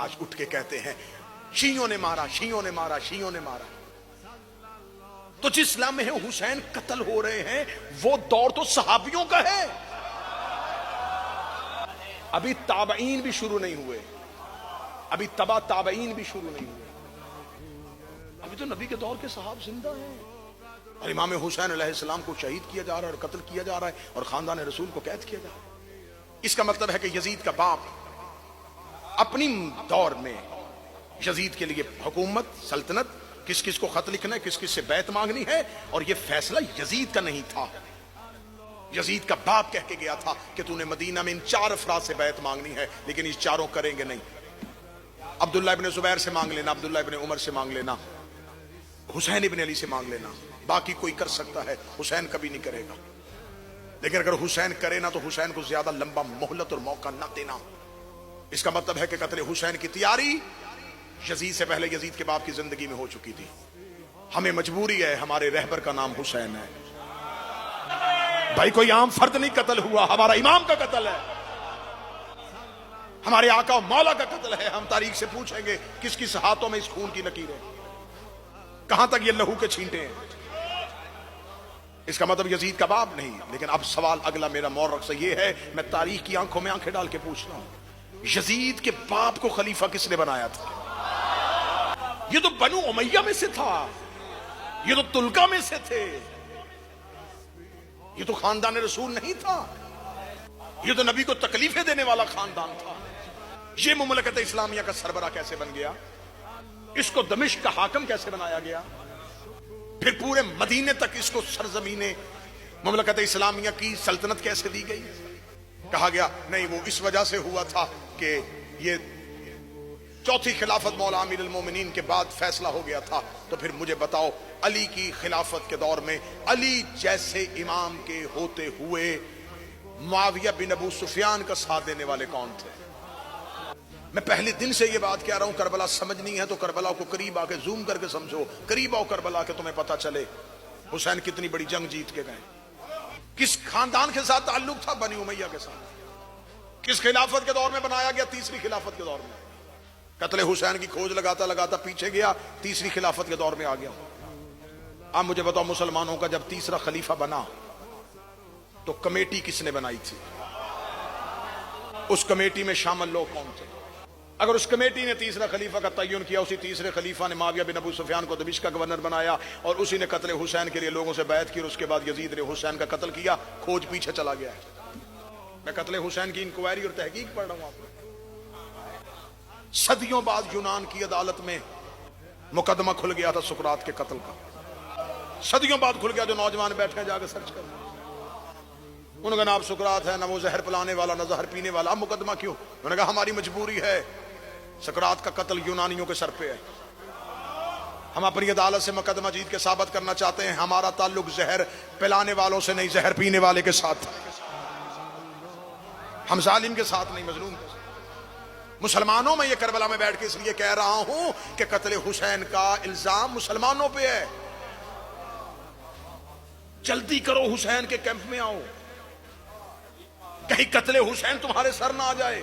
آج اٹھ کے کہتے ہیں شیعوں نے مارا، شیعوں نے مارا، شیعوں نے مارا۔ تو جس لمحے حسین قتل ہو رہے ہیں وہ دور تو صحابیوں کا ہے، ابھی تابعین بھی شروع نہیں ہوئے، ابھی تبع تابعین بھی شروع نہیں ہوئے، ابھی تو نبی کے دور کے صحابہ زندہ ہیں، اور امام حسین علیہ السلام کو شہید کیا جا رہا ہے اور قتل کیا جا رہا ہے اور خاندان رسول کو قید کیا جا رہا ہے۔ اس کا مطلب ہے کہ یزید کا باپ اپنی دور میں یزید کے لیے حکومت، سلطنت، کس کس کو خط لکھنا ہے، کس کس سے بیعت مانگنی ہے، اور یہ فیصلہ یزید کا نہیں تھا۔ یزید کا باپ کہہ کے گیا تھا کہ تو نے مدینہ میں ان 4 افراد سے بیعت مانگنی ہے، لیکن اس چاروں کریں گے نہیں۔ عبداللہ ابن زبیر سے مانگ لینا، عبداللہ ابن عمر سے مانگ لینا، حسین ابن علی سے مانگ لینا، باقی کوئی کر سکتا ہے، حسین کبھی نہیں کرے گا۔ لیکن اگر حسین کرے نا تو حسین کو زیادہ لمبا مہلت اور موقع نہ دینا۔ اس کا مطلب ہے کہ قتل حسین کی تیاری یزید سے پہلے یزید کے باپ کی زندگی میں ہو چکی تھی۔ ہمیں مجبوری ہے، ہمارے رہبر کا نام حسین ہے بھائی، کوئی عام فرد نہیں قتل ہوا، ہمارا امام کا قتل ہے، ہمارے آقا و مولا کا قتل ہے۔ ہم تاریخ سے پوچھیں گے کس کس ہاتھوں میں اس خون کی لکیریں، کہاں تک یہ لہو کے چھینٹے ہیں۔ اس کا مطلب یزید کا باپ نہیں۔ لیکن اب سوال اگلا میرا مورخ سے یہ ہے، میں تاریخ کی آنکھوں میں آنکھیں ڈال کے پوچھتا ہوں، یزید کے باپ کو خلیفہ کس نے بنایا تھا؟ یہ تو بنو امیہ میں سے تھا، یہ تو تلقا میں سے تھے، یہ تو خاندان رسول نہیں تھا، یہ تو نبی کو تکلیفیں دینے والا خاندان تھا۔ یہ مملکت اسلامیہ کا سربراہ کیسے بن گیا؟ اس کو دمشق کا حاکم کیسے بنایا گیا؟ پھر پورے مدینے تک اس کو سرزمین مملکت اسلامیہ کی سلطنت کیسے دی گئی؟ کہا گیا نہیں، وہ اس وجہ سے ہوا تھا کہ یہ چوتھی خلافت مولا امیر المومنین کے بعد فیصلہ ہو گیا تھا۔ تو پھر مجھے بتاؤ، علی کی خلافت کے دور میں علی جیسے امام کے ہوتے ہوئے معاویہ بن ابو سفیان کا ساتھ دینے والے کون تھے؟ میں پہلے دن سے یہ بات کہہ رہا ہوں، کربلا سمجھنی ہے تو کربلا کو قریب آ کے زوم کر کے سمجھو، قریب آؤ کربلا کے، تمہیں پتہ چلے حسین کتنی بڑی جنگ جیت کے گئے۔ کس خاندان کے ساتھ تعلق تھا؟ بنی امیہ کے ساتھ۔ کس خلافت کے دور میں بنایا گیا؟ تیسری خلافت کے دور میں۔ قتل حسین کی کھوج لگاتا لگاتا پیچھے گیا، تیسری خلافت کے دور میں آ گیا۔ اب مجھے بتاؤ، مسلمانوں کا جب تیسرا خلیفہ بنا تو کمیٹی کس نے بنائی تھی؟ اس کمیٹی میں شامل لوگ کون تھے؟ اگر اس کمیٹی نے تیسرا خلیفہ کا تعین کیا، اسی تیسرے خلیفہ نے معاویہ بن ابو سفیان کو دمشق کا گورنر بنایا اور اسی نے قتل حسین کے لیے لوگوں سے بیعت کی، اور اس کے بعد یزید نے حسین کا قتل کیا، کھوج پیچھے چلا گیا ہے۔ میں قتل حسین کی انکوائری اور تحقیق پڑھ رہا ہوں آپ کو۔ صدیوں بعد یونان کی عدالت میں مقدمہ کھل گیا تھا سقراط کے قتل کا، صدیوں بعد کھل گیا۔ جو نوجوان بیٹھے جا کے سرچ کر، انہوں نے کہا نہ اب سقراط ہے، نہ وہ زہر پلانے والا، نہ زہر پینے والا، اب مقدمہ کیوں؟ انہوں نے کہا ہماری مجبوری ہے، سقراط کا قتل یونانیوں کے سر پہ ہے، ہم اپنی عدالت سے مقدمہ جیت کے ثابت کرنا چاہتے ہیں ہمارا تعلق زہر پلانے والوں سے نہیں، زہر پینے والے کے ساتھ، ہم ظالم کے ساتھ نہیں، مظلوم کے ساتھ۔ مسلمانوں میں یہ کربلا میں بیٹھ کے اس لیے کہہ رہا ہوں کہ قتل حسین کا الزام مسلمانوں پہ ہے۔ جلدی کرو، حسین کے کیمپ میں آؤ، کہیں قتل حسین تمہارے سر نہ آ جائے۔